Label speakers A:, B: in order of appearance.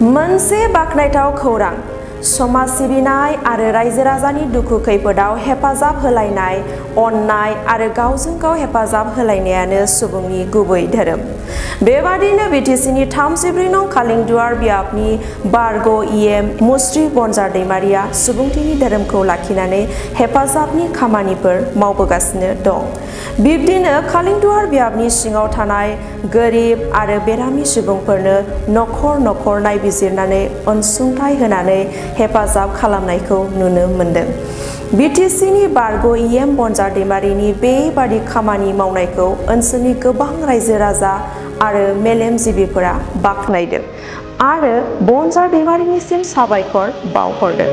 A: मोनसे बाखनायथाव खौरां समाज सिबिनाय आरो रायजो राजानि दुखु खैफोदाव हेफाजाब होलायनाय अननाय आरो गावजों गाव हेफाजाब होलायनायानो सुबुंनि गुबै धोरोम। बेबादिनो बिटिसिनि 34 नं खालिंदुवार बियाबनि बारग' इएम मुस्रि बनजार दैमारिया सुबुंथिनि धोरोमखौ लाखिनानै हेफाजाबनि खामानिफोर मावबोगासिनो दं। बिब्दिनो खालिंदुवार बियाबनि सिङाव थानाय गोरिब आरो बेरामि सुबुंफोरनो नखर नखर नायबिजिरनानै अनसुंथाइ होनानै हेफाजाब खालामनायखौ नुनो मोनदों। बिटिसिनि बारग' इएम बनजार दैमारिनि बेबादि खामानि मावनायखौ ओनसोलनि गोबां रायजो राजा आरो मेलेमजिबिफोरा बाख्नायदों आरो बनजार दैमारिनिसिम साबायखर बावहरदों।